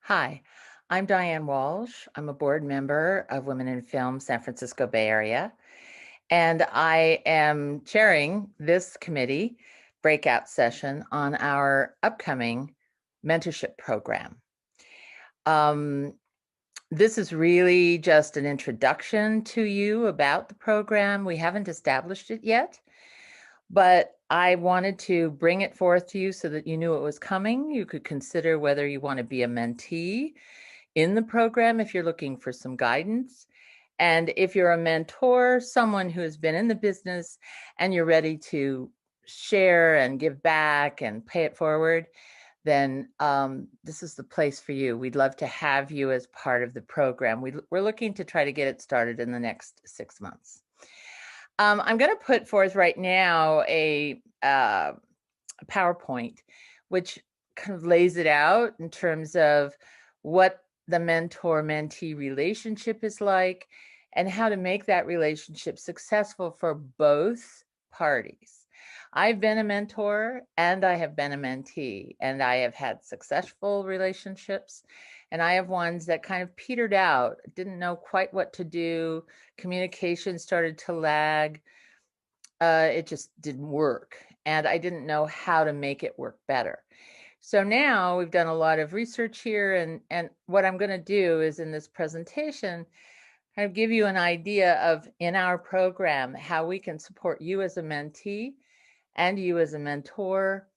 Hi, I'm Diane Walsh. I'm a board member of Women in Film San Francisco Bay Area, and I am chairing this committee breakout session on our upcoming mentorship program. Um, this is really just an introduction to you about the program. We haven't established it yet, but I wanted to bring it forth to you so that you knew it was coming. You could consider whether you want to be a mentee in the program if you're looking for some guidance. And if you're a mentor, someone who has been in the business and you're ready to share and give back and pay it forward, then this is the place for you. We'd love to have you as part of the program. We're looking to try to get it started in the next 6 months. I'm going to put forth right now a PowerPoint, which kind of lays it out in terms of what the mentor-mentee relationship is like and how to make that relationship successful for both parties. I've been a mentor and I have been a mentee, and I have had successful relationships, and I have ones that kind of petered out, didn't know quite what to do, communication started to lag, it just didn't work, and I didn't know how to make it work better. So now we've done a lot of research here, and what I'm going to do is in this presentation kind of give you an idea of, in our program, how we can support you as a mentee and you as a mentor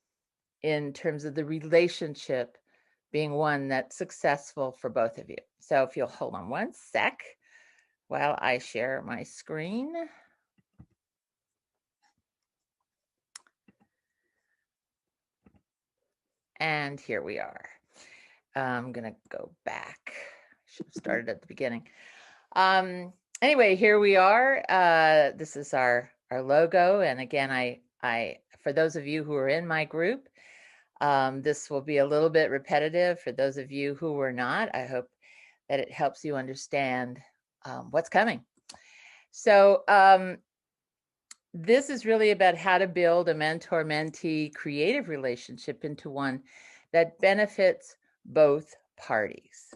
in terms of the relationship being one that's successful for both of you. So if you'll hold on one sec while I share my screen. And here we are. I'm going to go back. I should have started at the beginning. Anyway, here we are. This is our logo. And again, I for those of you who are in my group, this will be a little bit repetitive. For those of you who were not, I hope that it helps you understand what's coming. So this is really about how to build a mentor-mentee creative relationship into one that benefits both parties.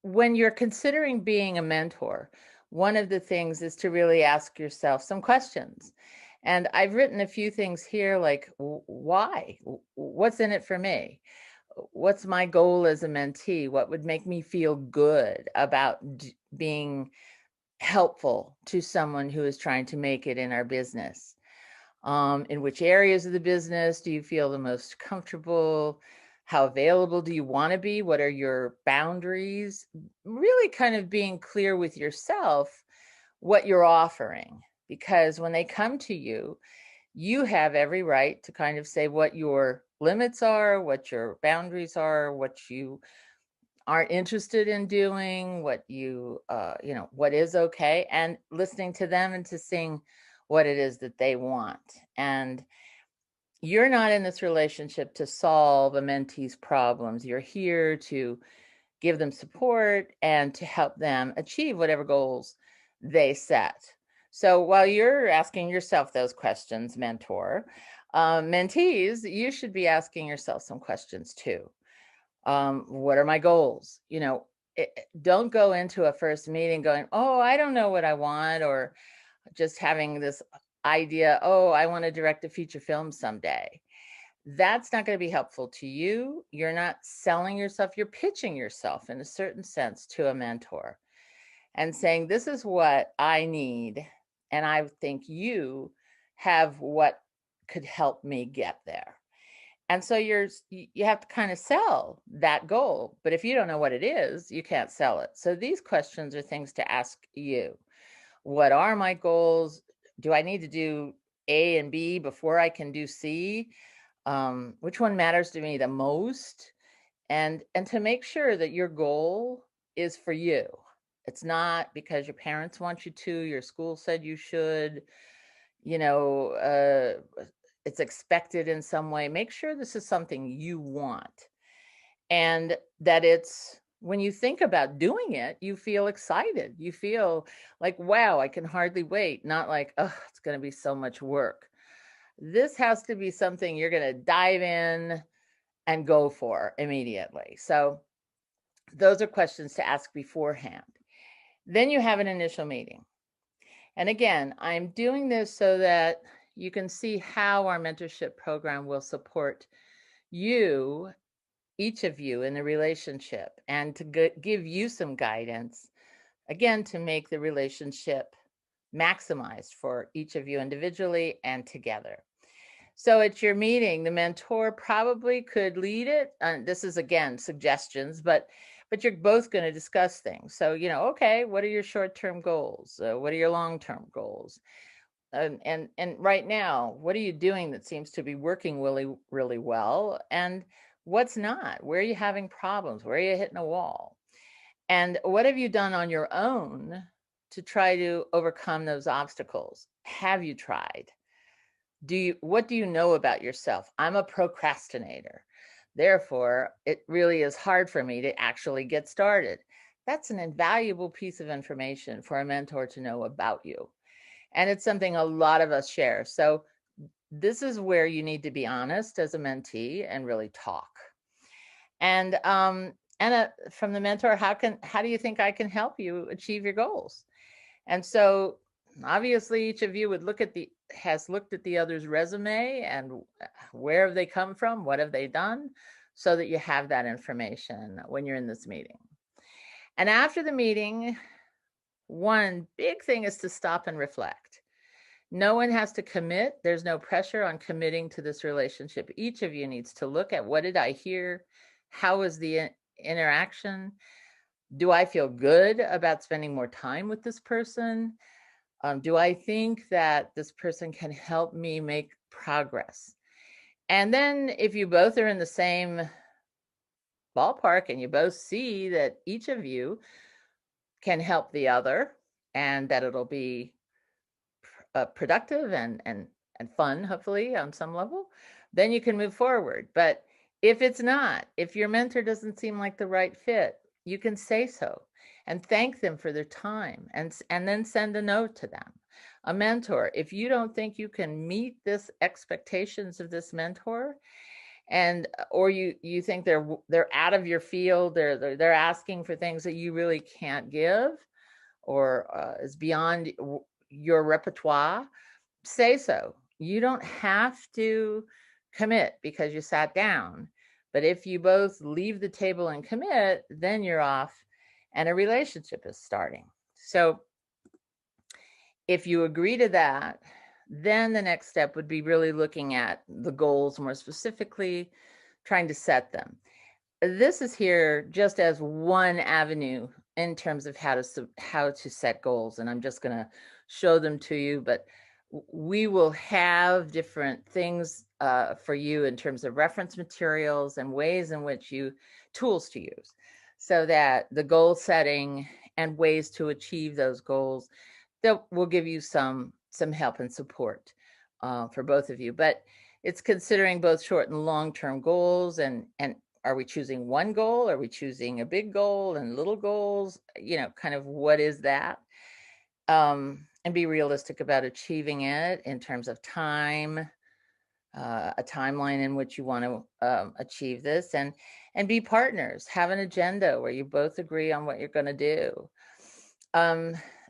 When you're considering being a mentor, one of the things is to really ask yourself some questions. And I've written a few things here like, why? What's in it for me? What's my goal as a mentee? What would make me feel good about being helpful to someone who is trying to make it in our business? In which areas of the business do you feel the most comfortable? How available do you want to be? What are your boundaries? Really kind of being clear with yourself what you're offering, because when they come to you, you have every right to kind of say what your limits are, what your boundaries are, what you aren't interested in doing, what you what is okay, and listening to them and to seeing what it is that they want. And you're not in this relationship to solve a mentee's problems. You're here to give them support and to help them achieve whatever goals they set. So while you're asking yourself those questions, mentor, mentees, you should be asking yourself some questions too. What are my goals? Don't go into a first meeting going, oh, I don't know what I want, or just having this idea, oh, I want to direct a feature film someday. That's not going to be helpful to you. You're not selling yourself, you're pitching yourself in a certain sense to a mentor and saying, this is what I need, and I think you have what could help me get there. And so you have to kind of sell that goal. But if you don't know what it is, you can't sell it. So these questions are things to ask you. What are my goals? Do I need to do A and B before I can do C? Which one matters to me the most? And to make sure that your goal is for you. It's not because your parents want you to, your school said you should, it's expected in some way. Make sure this is something you want, and that it's, when you think about doing it, you feel excited. You feel like, wow, I can hardly wait. Not like, oh, it's going to be so much work. This has to be something you're going to dive in and go for immediately. So those are questions to ask beforehand. Then you have an initial meeting. And again, I'm doing this so that you can see how our mentorship program will support you, each of you, in the relationship, and to give you some guidance, again, to make the relationship maximized for each of you individually and together. So at your meeting, the mentor probably could lead it. This is, again, suggestions, but you're both going to discuss things. So, okay, what are your short-term goals? What are your long-term goals? And right now, what are you doing that seems to be working really, really well? And what's not? Where are you having problems? Where are you hitting a wall? And what have you done on your own to try to overcome those obstacles? Have you tried? What do you know about yourself? I'm a procrastinator. Therefore, it really is hard for me to actually get started. That's an invaluable piece of information for a mentor to know about you. And it's something a lot of us share. So this is where you need to be honest as a mentee and really talk. And from the mentor, how do you think I can help you achieve your goals? And so obviously each of you has looked at the other's resume and where have they come from? What have they done? So that you have that information when you're in this meeting. And after the meeting, one big thing is to stop and reflect. No one has to commit. There's no pressure on committing to this relationship. Each of you needs to look at, what did I hear? How was the interaction? Do I feel good about spending more time with this person? Do I think that this person can help me make progress? And then if you both are in the same ballpark and you both see that each of you can help the other and that it'll be productive and fun, hopefully, on some level, then you can move forward. But if it's not, if your mentor doesn't seem like the right fit, you can say so and thank them for their time, and then send a note to them. A mentor, if you don't think you can meet this expectations of this mentor, or you think they're out of your field, they're asking for things that you really can't give, or is beyond your repertoire, say so. You don't have to commit because you sat down. But if you both leave the table and commit, then you're off and a relationship is starting. So if you agree to that, then the next step would be really looking at the goals more specifically, trying to set them. This is here just as one avenue in terms of how to set goals, and I'm just going to show them to you, but we will have different things for you in terms of reference materials and ways in which tools to use, so that the goal setting and ways to achieve those goals, that will give you some help and support for both of you. But it's considering both short and long-term goals, and are we choosing one goal? Are we choosing a big goal and little goals? Kind of what is that? And be realistic about achieving it in terms of time, a timeline in which you want to achieve this, and be partners. Have an agenda where you both agree on what you're going to do.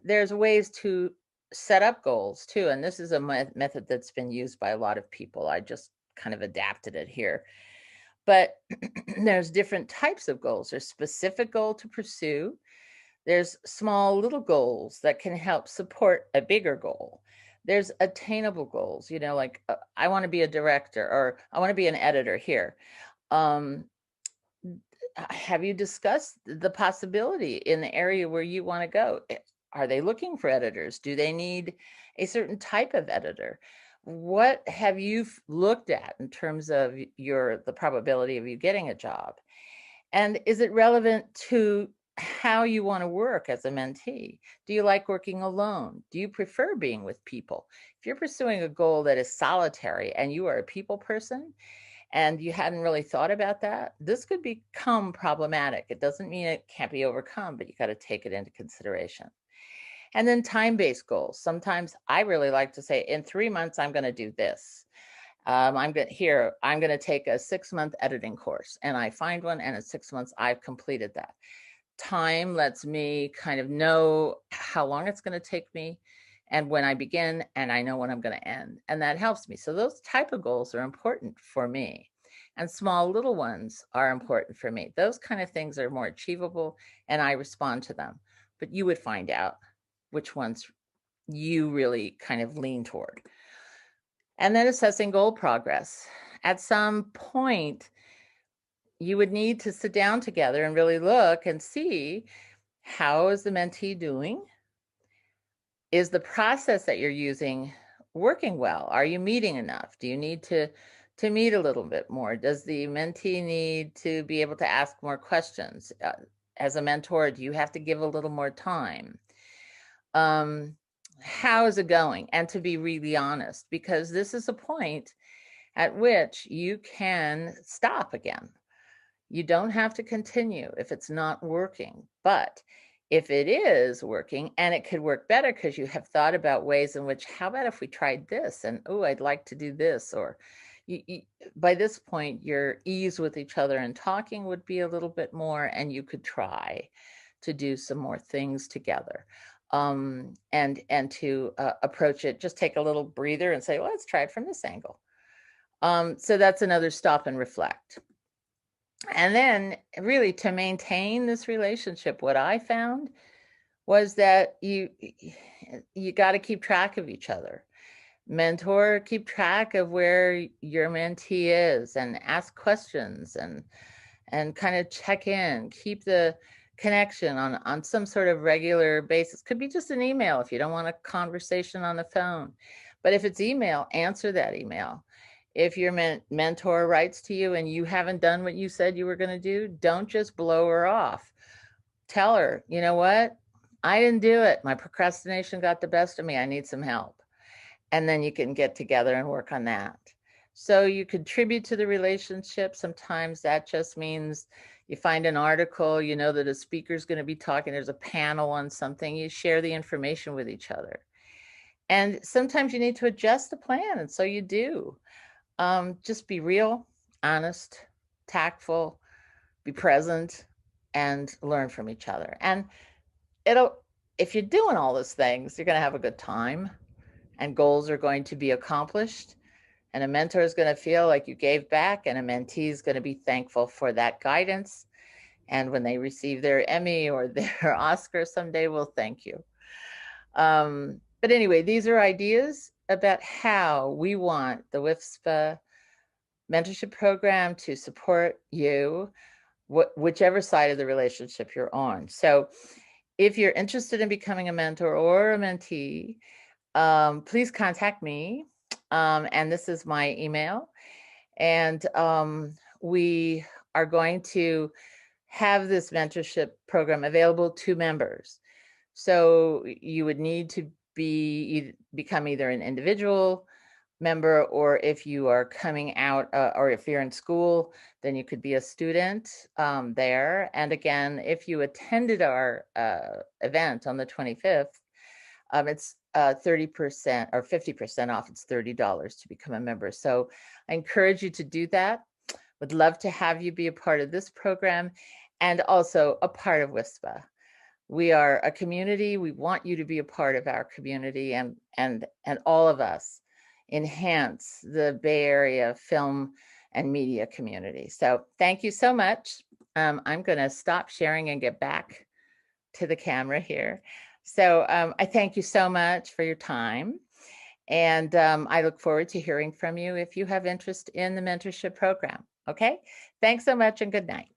There's ways to set up goals too, and this is a method that's been used by a lot of people. I just kind of adapted it here. But there's different types of goals. There's specific goal to pursue. There's small little goals that can help support a bigger goal. There's attainable goals, like I want to be a director, or I want to be an editor here. Have you discussed the possibility in the area where you want to go? Are they looking for editors? Do they need a certain type of editor? What have you looked at in terms of the probability of you getting a job? And is it relevant to how you want to work as a mentee? Do you like working alone? Do you prefer being with people? If you're pursuing a goal that is solitary and you are a people person and you hadn't really thought about that, this could become problematic. It doesn't mean it can't be overcome, but you got to take it into consideration. And then time-based goals. Sometimes I really like to say, in 3 months, I'm going to do this. I'm going to take a 6-month editing course, and I find one, and in 6 months I've completed that. Time lets me kind of know how long it's going to take me and when I begin, and I know when I'm going to end, and that helps me. So those type of goals are important for me, and small little ones are important for me. Those kind of things are more achievable, and I respond to them. But you would find out which ones you really kind of lean toward. And then assessing goal progress. At some point, you would need to sit down together and really look and see, how is the mentee doing? Is the process that you're using working well? Are you meeting enough? Do you need to meet a little bit more? Does the mentee need to be able to ask more questions? As a mentor, do you have to give a little more time? How is it going? And to be really honest, because this is a point at which you can stop again. You don't have to continue if it's not working, but if it is working, and it could work better because you have thought about ways in which, how about if we tried this, and oh, I'd like to do this, or by this point, your ease with each other and talking would be a little bit more, and you could try to do some more things together. And to approach it, just take a little breather and say, well, let's try it from this angle. So that's another stop and reflect. And then really to maintain this relationship, what I found was that you got to keep track of each other. Mentor, keep track of where your mentee is and ask questions and kind of check in, keep the connection on some sort of regular basis. Could be just an email if you don't want a conversation on the phone. But if it's email, answer that email. If your mentor writes to you and you haven't done what you said you were going to do, don't just blow her off. Tell her, you know what? I didn't do it. My procrastination got the best of me. I need some help. And then you can get together and work on that. So you contribute to the relationship. Sometimes that just means you find an article, you know that a speaker's going to be talking, there's a panel on something, you share the information with each other. And sometimes you need to adjust the plan, and so you do. Just be real, honest, tactful, be present, and learn from each other. And if you're doing all those things, you're going to have a good time, and goals are going to be accomplished, and a mentor is going to feel like you gave back, and a mentee is going to be thankful for that guidance. And when they receive their Emmy or their Oscar someday, we'll thank you. But anyway, these are ideas about how we want the WIFSPA mentorship program to support you, whichever side of the relationship you're on. So if you're interested in becoming a mentor or a mentee, please contact me. And this is my email. And we are going to have this mentorship program available to members. So you would need to become either an individual member, or if you are coming out, or if you're in school, then you could be a student there. And again, if you attended our event on the 25th, it's 30% or 50% off. It's $30 to become a member. So I encourage you to do that. Would love to have you be a part of this program and also a part of WISPA. We are a community. We want you to be a part of our community, and all of us enhance the Bay Area film and media community. So thank you so much. I'm going to stop sharing and get back to the camera here. So I thank you so much for your time. And I look forward to hearing from you if you have interest in the mentorship program. Okay, thanks so much and good night.